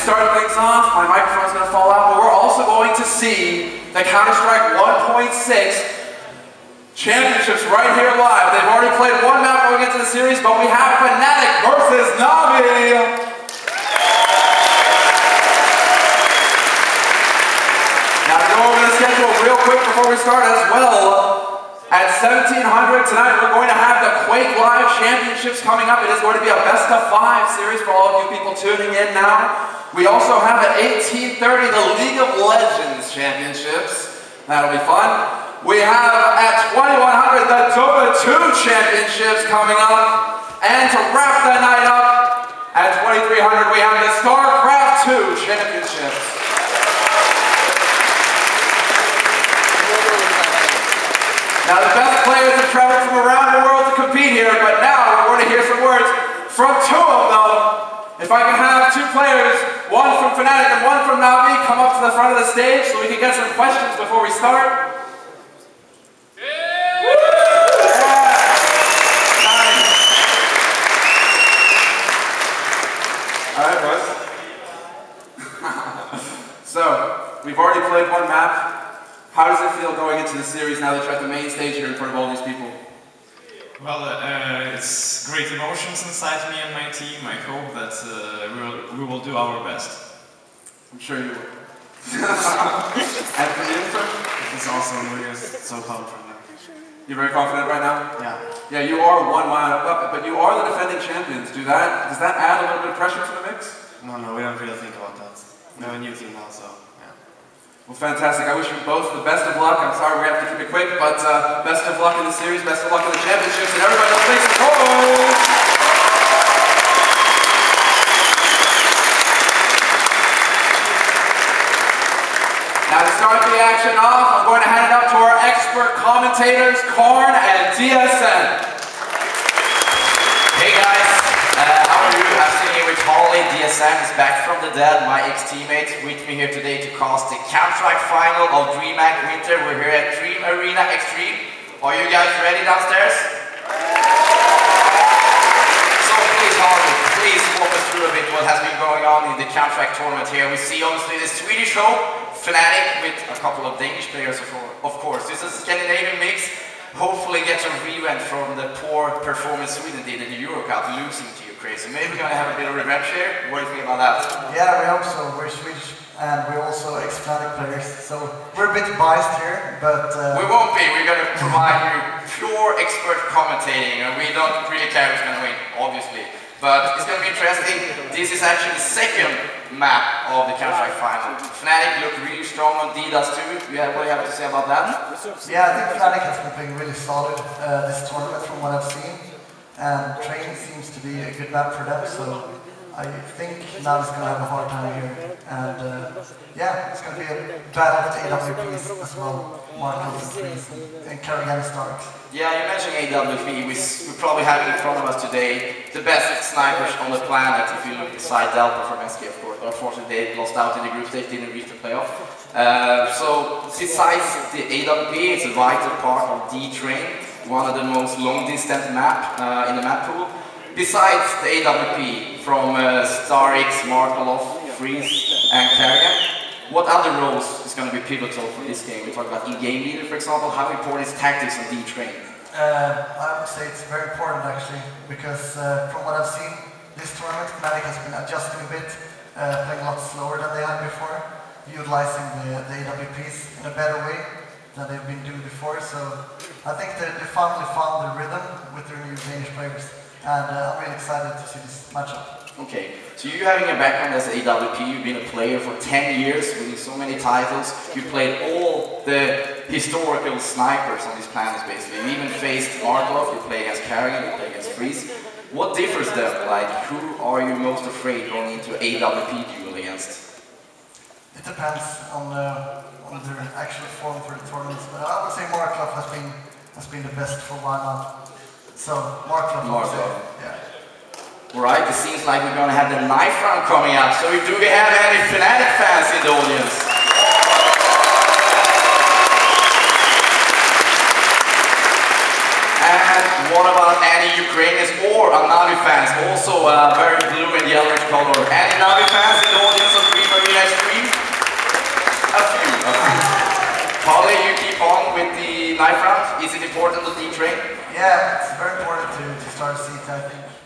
start things off, my microphone's going to fall out, but we're also going to see the Counter-Strike 1.6 championships right here live. They've already played one map going into the series, but we have Fnatic versus Navi. Now to go over the schedule real quick before we start as well. At 1700 tonight, we're going to have the Quake Live Championships coming up. It is going to be a best of 5 series for all of you people tuning in now. We also have at 1830 the League of Legends Championships. That'll be fun. We have at 2100 the Dota 2 Championships coming up. And to wrap the night up, at 2300 we have the StarCraft 2 Championships. Now the best players have traveled from around the world to compete here, but now we're going to hear some words from 2 of them. If I can have 2 players, one from Fnatic and one from Navi, come up to the front of the stage so we can get some questions before we start. Alright, boys. So, we've already played one map. How does it feel going into the series now that you're at the main stage here in front of all these people? Well, it's great emotions inside me and my team. I hope that we will do our best. I'm sure you will. And for you, sir? It's awesome. We're so confident. You're very confident right now? Yeah. Yeah, you are 1 mile up, but you are the defending champions. Does that add a little bit of pressure to the mix? No, we don't really think about that. We have a new team now, so yeah. Well, fantastic. I wish you both the best of luck. I'm sorry we have to keep it quick, but best of luck in the series, best of luck in the championships, and everybody else makes some goals! Now to start the action off, I'm going to hand it up to our expert commentators, Karn and DSN. Hey guys, how are you? I've seen you with Holly. DSN is back from the dead, my ex-teammate, with me here today to cast the Counter-Strike final of DreamHack Winter. We're here at Dream Arena Extreme. Are you guys ready downstairs? So please, Holly, please walk us through a bit what has been going on in the Counter-Strike tournament here. We see obviously the Swedish hope, Fnatic, with a couple of Danish players, of course. This is a Scandinavian mix. Hopefully get some revenge from the poor performance Sweden did in the Euro Cup, losing to Ukraine. So maybe we're going to have a bit of revenge here. What do you think about that? Yeah, we hope so. We're Swedish and we're also ex-Fnatic players. So we're a bit biased here, but... We won't be. We're going to provide you pure expert commentating. And we don't really care who's going to win, obviously. But it's going to be interesting. This is actually the second map of the Counter-Strike final. Fnatic looked really strong on D-Dust too. What do you have to say about that? Yeah, I think Fnatic has been playing really solid this tournament from what I've seen. And training seems to be a good map for them, so I think Navi's going to have a hard time here. And yeah, it's going to be a battle with AWPs as well. Markov and Freeze and Kerrigan Starks. Yeah, you mentioned AWP. We probably have in front of us today the best snipers on the planet, if you look beside Delta from SK, of course. But unfortunately, they lost out in the group stage, didn't reach the playoff. So, besides the AWP, it's a vital part of D-Train, one of the most long-distance map in the map pool. Besides the AWP, from Starix, Markov, Freeze, and Kerrigan, what other roles is going to be pivotal for this game? We talk about in-game leader, for example. How important is tactics on D-Train? I would say it's very important actually, because from what I've seen, this tournament, Fnatic has been adjusting a bit, playing a lot slower than they had before, utilizing the AWPs in a better way than they've been doing before. So I think they finally found the rhythm with their new Danish players, and I'm really excited to see this matchup. Okay, so you having a background as AWP, you've been a player for 10 years, winning so many titles, you played all the historical snipers on these planets basically, you even faced Markov, you play against Kerrigan, you play against Freeze. What differs them? Like, who are you most afraid going into AWP duel against? It depends on their actual form for the tournaments, but I would say Markov has been the best for a while now. So, Markov, yeah. Alright, it seems like we're going to have the knife round coming up. So do we have any Fnatic fans in the audience? And what about any Ukrainians or Navi fans? Also very blue and yellowish color. Any Navi fans in the audience of knife round? Is it important to detrain? Yeah, it's very important to start a seat, I think.